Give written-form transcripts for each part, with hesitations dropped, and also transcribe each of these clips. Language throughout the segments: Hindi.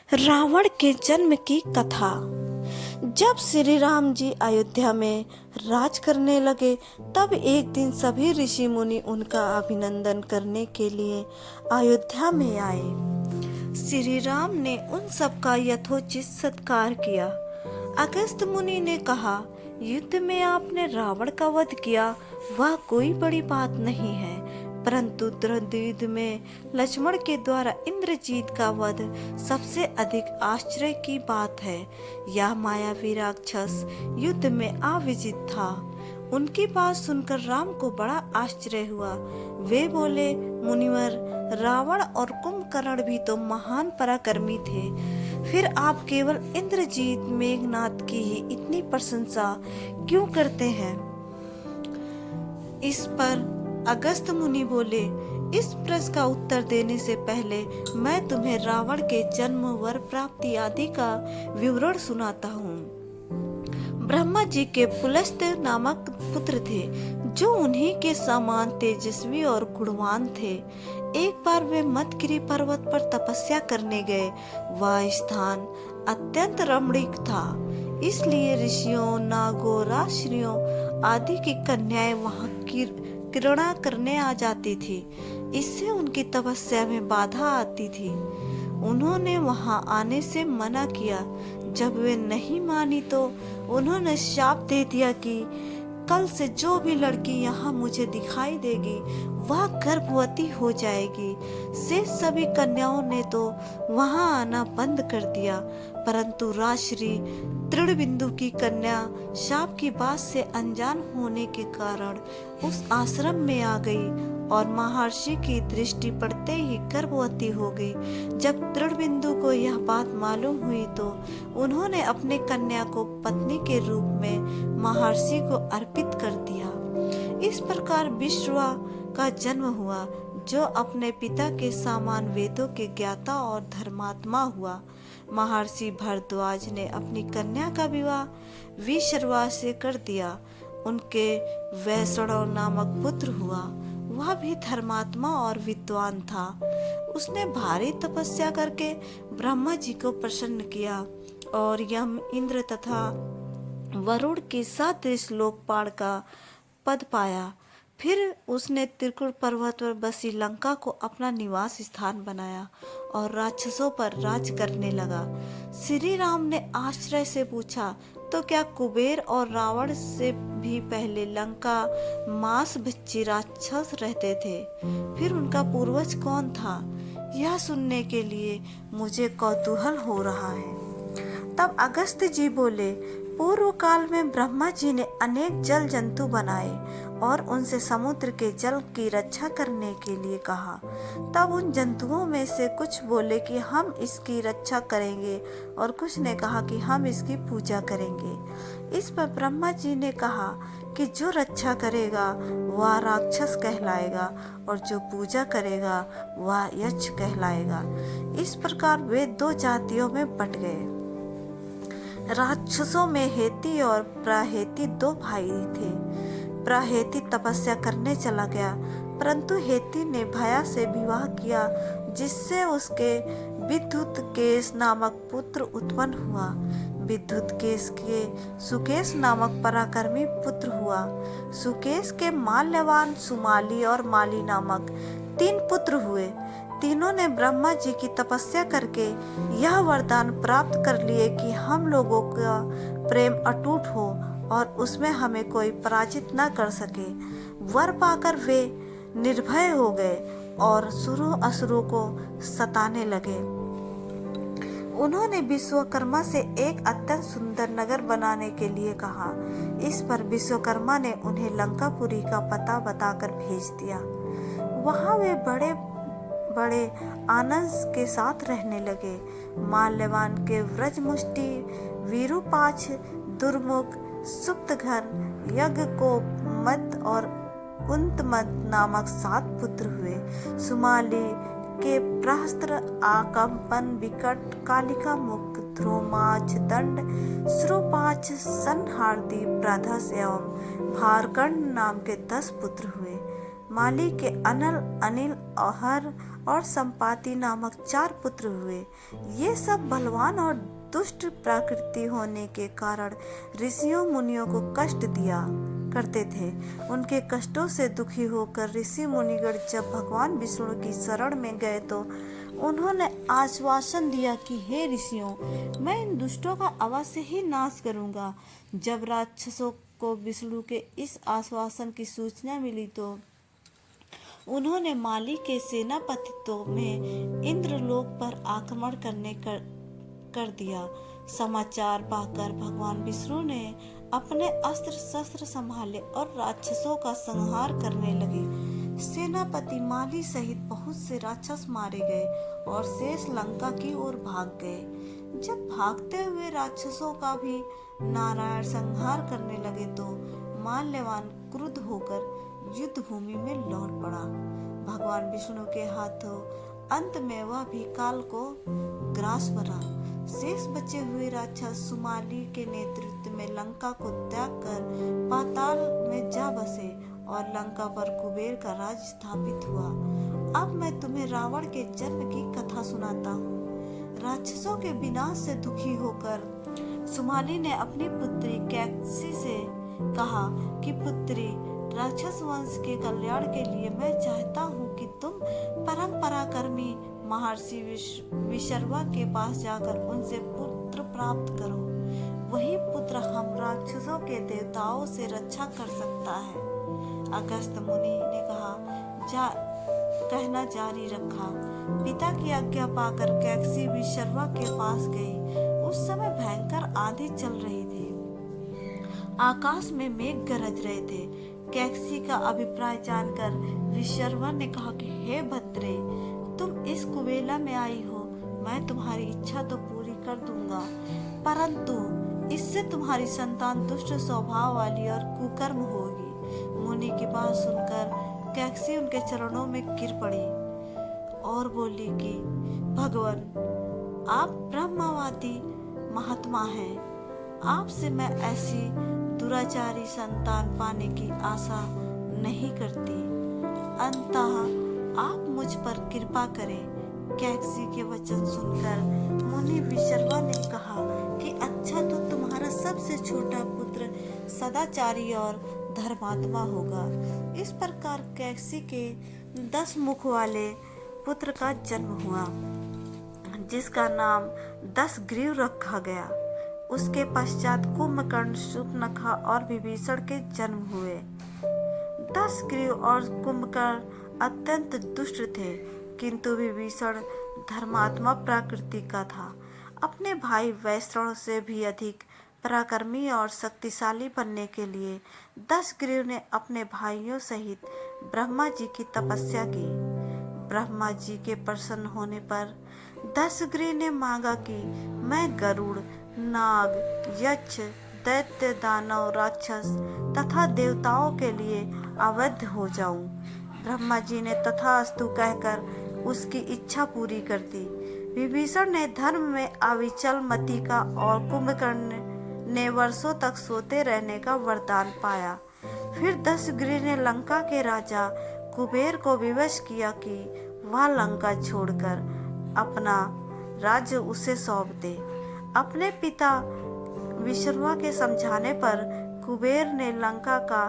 रावण के जन्म की कथा। जब श्री राम जी अयोध्या में राज करने लगे, तब एक दिन सभी ऋषि मुनि उनका अभिनंदन करने के लिए अयोध्या में आए। श्री राम ने उन सबका यथोचित सत्कार किया। अगस्त्य मुनि ने कहा, युद्ध में आपने रावण का वध किया, वह कोई बड़ी बात नहीं है, परंतु द्वंद्व में लक्ष्मण के द्वारा इंद्रजीत का वध सबसे अधिक आश्चर्य की बात है। यह मायावी राक्षस युद्ध में अविजित था। उनकी बात सुनकर राम को बड़ा आश्चर्य हुआ। वे बोले, मुनिवर, रावण और कुंभकर्ण भी तो महान पराक्रमी थे, फिर आप केवल इंद्रजीत मेघनाद की ही इतनी प्रशंसा क्यों करते हैं? इस पर अगस्त्य मुनि बोले, इस प्रश्न का उत्तर देने से पहले मैं तुम्हें रावण के जन्म, वर प्राप्ति आदि का विवरण सुनाता हूँ। ब्रह्मा जी के पुलस्त्य नामक पुत्र थे, जो उन्हीं के समान तेजस्वी और गुणवान थे। एक बार वे मदगिरी पर्वत पर तपस्या करने गए। वह स्थान अत्यंत रमणीक था, इसलिए ऋषियों, नागों, राक्षसियों आदि की कन्याएं वहां किरणा करने आ जाती थी। इससे उनकी तपस्या में बाधा आती थी। उन्होंने वहां आने से मना किया। जब वे नहीं मानी तो उन्होंने शाप दे दिया कि कल से जो भी लड़की यहाँ मुझे दिखाई देगी वह गर्भवती हो जाएगी। शेष सभी कन्याओं ने तो वहां आना बंद कर दिया, परंतु राजश्री तृणबिंदु की कन्या शाप की बात से अनजान होने के कारण उस आश्रम में आ गई और महर्षि की दृष्टि पड़ते ही गर्भवती हो गई। जब तृणबिंदु को यह बात मालूम हुई तो उन्होंने अपने कन्या को पत्नी के रूप में महर्षि को अर्पित कर दिया। इस प्रकार विश्वा का जन्म हुआ, जो अपने पिता के समान वेदों के ज्ञाता और धर्मात्मा हुआ। महर्षि भरद्वाज ने अपनी कन्या का विवाह विश्रवा से कर दिया। उनके वैष्णव नामक पुत्र हुआ। वह भी धर्मात्मा और विद्वान था। उसने भारी तपस्या करके ब्रह्मा जी को प्रसन्न किया और यम, इंद्र तथा वरुण के सदृश लोकपाल का पद पाया। फिर उसने त्रिकुट पर्वत पर बसी लंका को अपना निवास स्थान बनाया और राक्षसों पर राज करने लगा। श्री राम ने आश्चर्य से पूछा, तो क्या कुबेर और रावण से भी पहले लंका मांस भक्षी राक्षस रहते थे? फिर उनका पूर्वज कौन था? यह सुनने के लिए मुझे कौतूहल हो रहा है। तब अगस्त्य जी बोले, पूर्व काल में ब्रह्मा जी ने अनेक जल जंतु बनाए और उनसे समुद्र के जल की रक्षा करने के लिए कहा। तब उन जंतुओं में से कुछ बोले कि हम इसकी रक्षा करेंगे और कुछ ने कहा कि हम इसकी पूजा करेंगे। इस पर ब्रह्मा जी ने कहा कि जो रक्षा करेगा वह राक्षस कहलाएगा और जो पूजा करेगा वह यक्ष कहलाएगा। इस प्रकार वे दो जातियों में बट गए। राक्षसों में हेती और प्राहेती दो भाई थे। प्राहेती तपस्या करने चला गया, परंतु हेती ने भया से विवाह किया, जिससे उसके विद्युत केश नामक पुत्र उत्पन्न हुआ। विद्युत केश के सुकेश नामक पराक्रमी पुत्र हुआ। सुकेश के माल्यवान, सुमाली और माली नामक 3 पुत्र हुए। तीनों ने ब्रह्मा जी की तपस्या करके यह वरदान प्राप्त कर लिए कि हम लोगों का प्रेम अटूट हो और उसमें हमें कोई पराजित न कर सके। वर पाकर वे निर्भय हो गए और सुरों असुरों को सताने लगे। उन्होंने विश्वकर्मा से एक अत्यंत सुंदर नगर बनाने के लिए कहा। इस पर विश्वकर्मा ने उन्हें लंकापुरी का पता बताकर भेज दिया। वहां वे बड़े आनंद के साथ रहने लगे। माल्यवान के व्रजमुष्टि, विरूपाक्ष, दुर्मुख, सुप्तघन, यज्ञकोपमत और कुंतमत नामक 7 पुत्र हुए। सुमाली के प्रहस्त्र, आकंपन, विकट, कालिका मुख, ध्रुमाक्ष, दंड, श्रोपाक्ष, संहारदी, प्रधस एवं भारकर्ण नाम के 10 पुत्र हुए। माली के अनल, अनिल, हर और संपाति नामक 4 पुत्र हुए। ये सब बलवान और दुष्ट प्रकृति होने के कारण ऋषियों मुनियों को कष्ट दिया करते थे। उनके कष्टों से दुखी होकर ऋषि मुनिगण जब भगवान विष्णु की शरण में गए तो उन्होंने आश्वासन दिया कि हे ऋषियों, मैं इन दुष्टों का अवश्य ही नाश करूंगा। जब राक्षसों को विष्णु के इस आश्वासन की सूचना मिली तो उन्होंने माली के सेनापतित्व में इंद्रलोक पर आक्रमण कर दिया। समाचार पाकर भगवान विष्णु ने अपने अस्त्र शस्त्र संभाले और राक्षसों का संहार करने लगे। सेनापति माली सहित बहुत से राक्षस मारे गए और शेष लंका की ओर भाग गए। जब भागते हुए राक्षसों का भी नारायण संहार करने लगे तो माल्यवान क्रुद्ध होकर युद्ध भूमि में लौट पड़ा। भगवान विष्णु के हाथों अंत में वह भी काल को ग्रास बना। शेष बचे हुए राक्षस सुमाली के नेतृत्व में लंका को त्याग कर पाताल में जा बसे और लंका पर कुबेर का राज स्थापित हुआ। अब मैं तुम्हें रावण के जन्म की कथा सुनाता हूँ। राक्षसों के विनाश से दुखी होकर सुमाली ने अपनी पुत्री कैकसी से कहा कि पुत्री, राक्षस वंश के कल्याण के लिए मैं चाहता हूँ कि तुम परंपराकर्मी महर्षि विशर्वा के पास जाकर उनसे पुत्र प्राप्त करो। वही पुत्र हम राक्षसों के देवताओं से रक्षा कर सकता है। अगस्त्य मुनि ने कहना जारी रखा। पिता की आज्ञा पाकर कैकसी विशर्वा के पास गई। उस समय भयंकर आंधी चल रही थी। आकाश में मेघ गरज रहे थे। कैकसी का अभिप्राय जानकर विशर्वा ने कहा कि हे भद्रे, तुम इस कुबेला में आई हो, मैं तुम्हारी इच्छा तो पूरी कर दूंगा, परंतु इससे तुम्हारी संतान दुष्ट स्वभाव वाली और कुकर्म होगी। मुनि की बात सुनकर कैकसी उनके चरणों में गिर पड़ी और बोली कि भगवान, आप ब्रह्मवादी महात्मा हैं, आपसे मैं ऐसी दुराचारी संतान पाने की आशा नहीं करती। अंततः आप मुझ पर कृपा करें। कैकसी के वचन सुनकर मुनि विशर्वा ने कहा कि अच्छा, तो तुम्हारा सबसे छोटा पुत्र सदाचारी और धर्मात्मा होगा। इस प्रकार कैकसी के 10 मुख वाले पुत्र का जन्म हुआ, जिसका नाम 10 ग्रीव रखा गया। उसके पश्चात कुंभकर्ण, शूर्पणखा और विभीषण के जन्म हुए। 10 ग्रीव और कुंभकर्ण अत्यंत दुष्ट थे, किंतु विभीषण धर्मात्मा प्रकृति का था। अपने भाई वैश्रवण से भी अधिक पराक्रमी और शक्तिशाली बनने के लिए 10 ग्रीव ने अपने भाइयों सहित ब्रह्मा जी की तपस्या की। ब्रह्मा जी के प्रसन्न होने पर 10 ग्रीव ने मांगा कि मैं गरुड़, नाग, यक्ष, दैत्य, दानव, राक्षस तथा देवताओं के लिए अवध हो जाऊं। ब्रह्मा जी ने तथास्तु कहकर उसकी इच्छा पूरी कर दी। विभीषण ने धर्म में अविचल मति का और कुंभकर्ण ने वर्षों तक सोते रहने का वरदान पाया। फिर 10 ग्रीव ने लंका के राजा कुबेर को विवश किया कि वह लंका छोड़कर अपना राज्य उसे सौंप दे। अपने पिता विशर्वा के समझाने पर कुबेर ने लंका का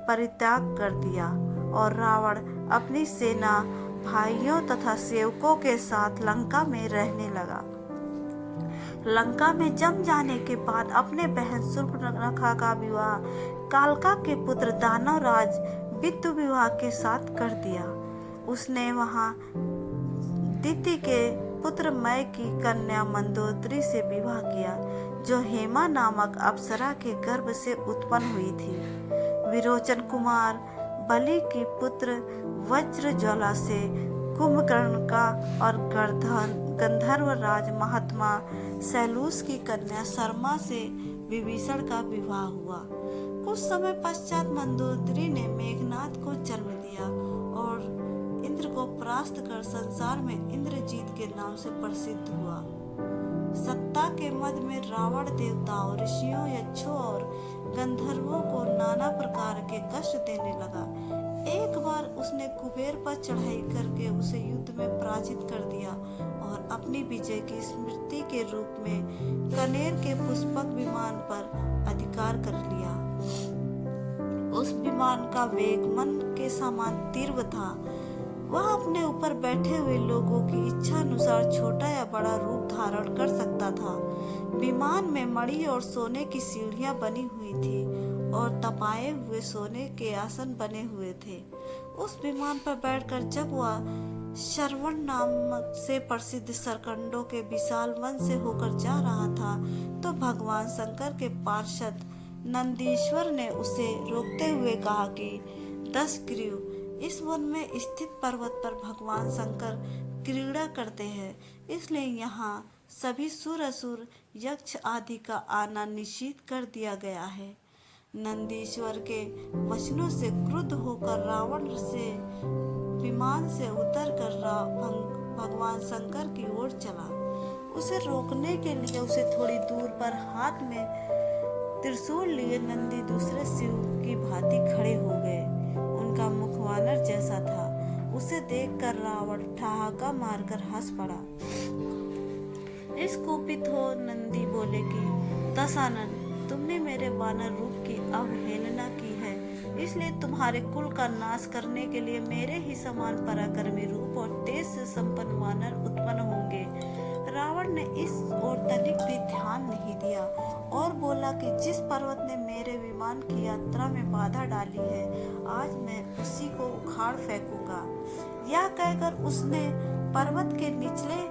परित्याग कर दिया और रावण अपनी सेना, भाइयों तथा सेवकों के साथ लंका में रहने लगा। लंका में जम जाने के बाद अपने बहन शूर्पणखा का विवाह कालका के पुत्र दानवराज विदु विवाह के साथ कर दिया। उसने वहां दिति के पुत्र मय की कन्या मंदोदरी से विवाह किया, जो हेमा नामक अप्सरा के गर्भ से उत्पन्न हुई थी। विरोचन कुमार बलि की पुत्र वज्रज्वाला से कुंभकर्ण का और गंधर्व राज महात्मा सैलूस की कन्या शर्मा से विभीषण का विवाह हुआ। कुछ समय पश्चात मंदोदरी ने मेघनाद को जन्म दिया और इंद्र को परास्त कर संसार में इंद्रजीत के नाम से प्रसिद्ध हुआ। सत्ता के मद में रावण देवताओं, ऋषियों, यक्षों और गंधर्वों को नाना प्रकार के कष्ट देने लगा। एक बार उसने कुबेर पर चढ़ाई करके उसे युद्ध में पराजित कर दिया और अपनी विजय की स्मृति के रूप में कनेर के पुष्पक विमान पर अधिकार कर लिया। उस विमान का वेग मन के समान तीव्र था। वह अपने ऊपर बैठे हुए लोगों की इच्छा अनुसार छोटा या बड़ा रूप धारण कर सकता था। विमान में मणि और सोने की सीढ़ियां बनी हुई थी और तपाए हुए सोने के आसन बने हुए थे। उस विमान पर बैठकर जब वह श्रवण नामक से प्रसिद्ध सरकंडों के विशाल वन से होकर जा रहा था, तो भगवान शंकर के पार्षद नंदीश्वर ने उसे रोकते हुए कहा कि दशग्रीव, इस वन में स्थित पर्वत पर भगवान शंकर क्रीड़ा करते हैं, इसलिए यहाँ सभी सुर असुर यक्ष आदि का आना निषिद्ध कर दिया गया है। नंदीश्वर के वचनों से क्रुद्ध होकर रावण से विमान से उतरकर भगवान शंकर की ओर चला। उसे रोकने के लिए उसे थोड़ी दूर पर हाथ में त्रिशूल लिए नंदी दूसरे शिव की भांति खड़े हो गए। उनका मुख वानर जैसा था। उसे देखकर रावण ठहाका मारकर हंस पड़ा। इस कुपित हो नंदी बोले कि दशानन, तुमने मेरे वानर रूप की अवहेलना की है, इसलिए तुम्हारे कुल का नाश करने के लिए मेरे ही समान पराक्रमी रूप और तेज से संपन्न वानर उत्पन्न होंगे। रावण ने इस ओर तनिक भी ध्यान नहीं दिया और बोला कि जिस पर्वत ने मेरे विमान की यात्रा में बाधा डाली है, आज मैं उसी को उखाड़ फेंकूंगा। यह कहकर उसने पर्वत के निचले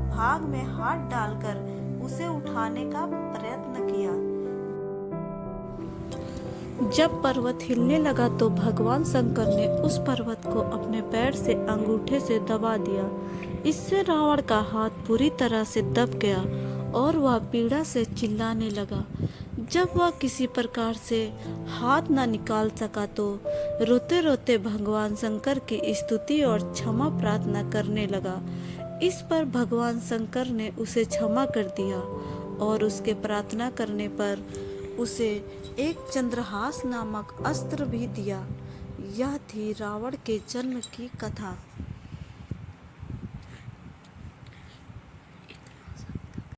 भाग में हाथ डालकर उसे उठाने का प्रयत्न किया। जब पर्वत हिलने लगा तो भगवान शंकर ने उस पर्वत को अपने पैर से अंगूठे से दबा दिया। इससे रावण का हाथ पूरी तरह से दब गया और वह पीड़ा से चिल्लाने लगा। जब वह किसी प्रकार से हाथ न निकाल सका तो रोते रोते भगवान शंकर की स्तुति और क्षमा प्रार्थना करने लगा। इस पर भगवान शंकर ने उसे क्षमा कर दिया और उसके प्रार्थना करने पर उसे एक चंद्रहास नामक अस्त्र भी दिया। यह थी रावण के जन्म की कथा।